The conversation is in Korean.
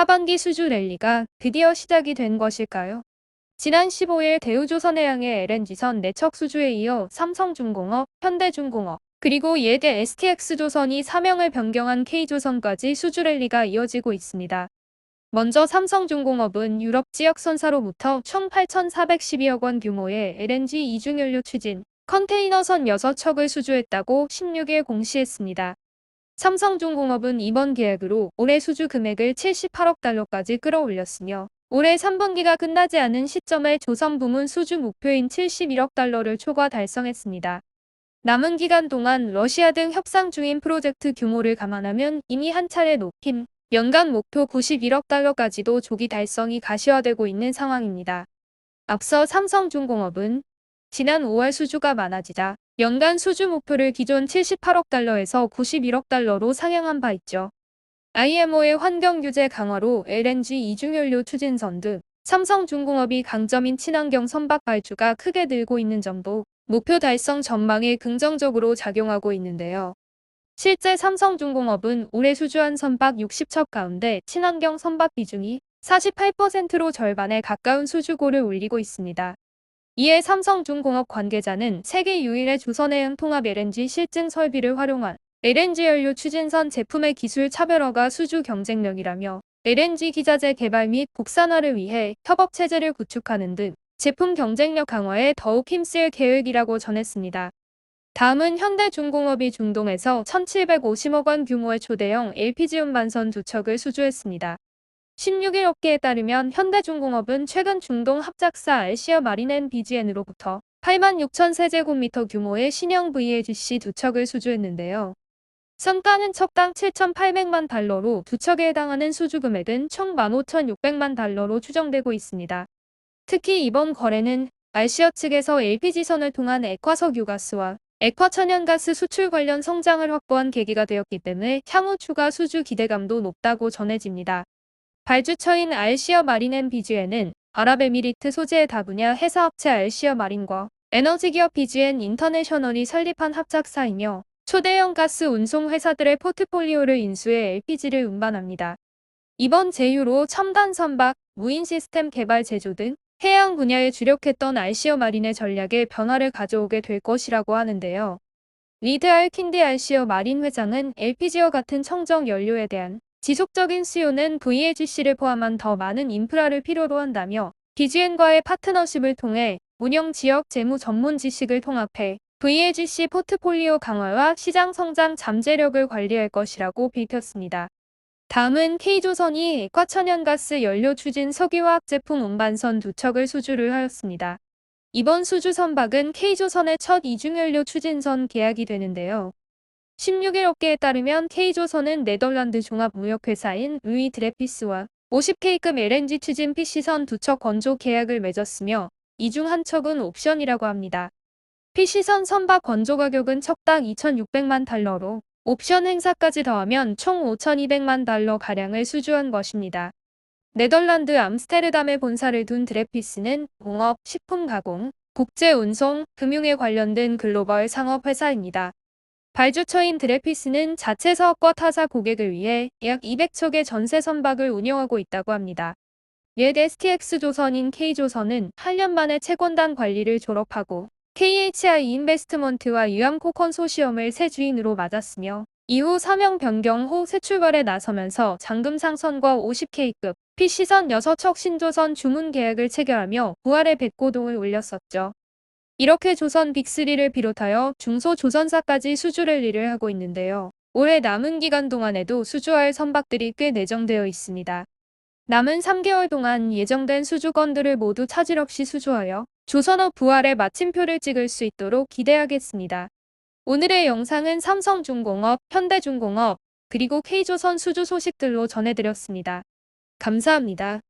하반기 수주 랠리가 드디어 시작이 된 것일까요? 지난 15일 대우조선해양의 LNG선 4척 수주에 이어 삼성중공업, 현대중공업, 그리고 예대 STX조선이 사명을 변경한 K조선까지 수주 랠리가 이어지고 있습니다. 먼저 삼성중공업은 유럽 지역 선사로부터 총 8,412억 원 규모의 LNG 이중연료 추진 컨테이너선 6척을 수주했다고 16일 공시했습니다. 삼성중공업은 이번 계약으로 올해 수주 금액을 78억 달러까지 끌어올렸으며 올해 3분기가 끝나지 않은 시점에 조선 부문 수주 목표인 71억 달러를 초과 달성했습니다. 남은 기간 동안 러시아 등 협상 중인 프로젝트 규모를 감안하면 이미 한 차례 높인 연간 목표 91억 달러까지도 조기 달성이 가시화되고 있는 상황입니다. 앞서 삼성중공업은 지난 5월 수주가 많아지자 연간 수주 목표를 기존 78억 달러에서 91억 달러로 상향한 바 있죠. IMO의 환경 규제 강화로 LNG 이중연료 추진선 등 삼성중공업이 강점인 친환경 선박 발주가 크게 늘고 있는 점도 목표 달성 전망에 긍정적으로 작용하고 있는데요. 실제 삼성중공업은 올해 수주한 선박 60척 가운데 친환경 선박 비중이 48%로 절반에 가까운 수주고를 올리고 있습니다. 이에 삼성중공업 관계자는 세계 유일의 조선해양 통합 LNG 실증 설비를 활용한 LNG 연료 추진선 제품의 기술 차별화가 수주 경쟁력이라며 LNG 기자재 개발 및 국산화를 위해 협업 체제를 구축하는 등 제품 경쟁력 강화에 더욱 힘쓸 계획이라고 전했습니다. 다음은 현대중공업이 중동에서 1,750억 원 규모의 초대형 LPG 운반선 2척을 수주했습니다. 16일 업계에 따르면 현대중공업은 최근 중동 합작사 알시어 마린 앤 BGN으로부터 86,000세제곱미터 규모의 신형 VLGC 2척을 수주했는데요. 성가는 척당 7,800만 달러로 2척에 해당하는 수주 금액은 총 15,600만 달러로 추정되고 있습니다. 특히 이번 거래는 알시어 측에서 LPG선을 통한 액화석유가스와 액화천연가스 수출 관련 성장을 확보한 계기가 되었기 때문에 향후 추가 수주 기대감도 높다고 전해집니다. 발주처인 알시어 마린 앤 BGN은 아랍에미리트 소재의 다분야 회사업체 알시어 마린과 에너지기업 BGN 인터내셔널이 설립한 합작사이며 초대형 가스 운송 회사들의 포트폴리오를 인수해 LPG를 운반합니다. 이번 제휴로 첨단 선박, 무인 시스템 개발 제조 등 해양 분야에 주력했던 알시어 마린의 전략에 변화를 가져오게 될 것이라고 하는데요. 리드 알킨디 알시어 마린 회장은 LPG와 같은 청정 연료에 대한 지속적인 수요는 VLGC를 포함한 더 많은 인프라를 필요로 한다며 BGN과의 파트너십을 통해 운영 지역 재무 전문 지식을 통합해 VLGC 포트폴리오 강화와 시장 성장 잠재력을 관리할 것이라고 밝혔습니다. 다음은 K조선이 액화천연가스 연료 추진 석유화학 제품 운반선 2척을 수주를 하였습니다. 이번 수주 선박은 K조선의 첫 이중연료 추진선 계약이 되는데요. 16일 업계에 따르면 K조선은 네덜란드 종합무역회사인 루이 드레피스와 50K급 LNG 추진 PC선 2척 건조 계약을 맺었으며 이 중 한 척은 옵션이라고 합니다. PC선 선박 건조 가격은 척당 2,600만 달러로 옵션 행사까지 더하면 총 5,200만 달러 가량을 수주한 것입니다. 네덜란드 암스테르담에 본사를 둔 드레피스는 공업, 식품 가공, 국제 운송, 금융에 관련된 글로벌 상업 회사입니다. 발주처인 드레피스는 자체 사업과 타사 고객을 위해 약 200척의 전세 선박을 운영하고 있다고 합니다. 옛 STX조선인 K조선은 8년 만에 채권단 관리를 졸업하고 KHI 인베스트먼트와 유암코 컨소시엄을 새 주인으로 맞았으며 이후 사명 변경 후 새 출발에 나서면서 잔금 상선과 50K급 PC선 6척 신조선 주문 계약을 체결하며 부활의 백고동을 올렸었죠. 이렇게 조선 빅3를 비롯하여 중소조선사까지 수주 랠리를 하고 있는데요. 올해 남은 기간 동안에도 수주할 선박들이 꽤 내정되어 있습니다. 남은 3개월 동안 예정된 수주건들을 모두 차질 없이 수주하여 조선업 부활의 마침표를 찍을 수 있도록 기대하겠습니다. 오늘의 영상은 삼성중공업, 현대중공업, 그리고 K조선 수주 소식들로 전해드렸습니다. 감사합니다.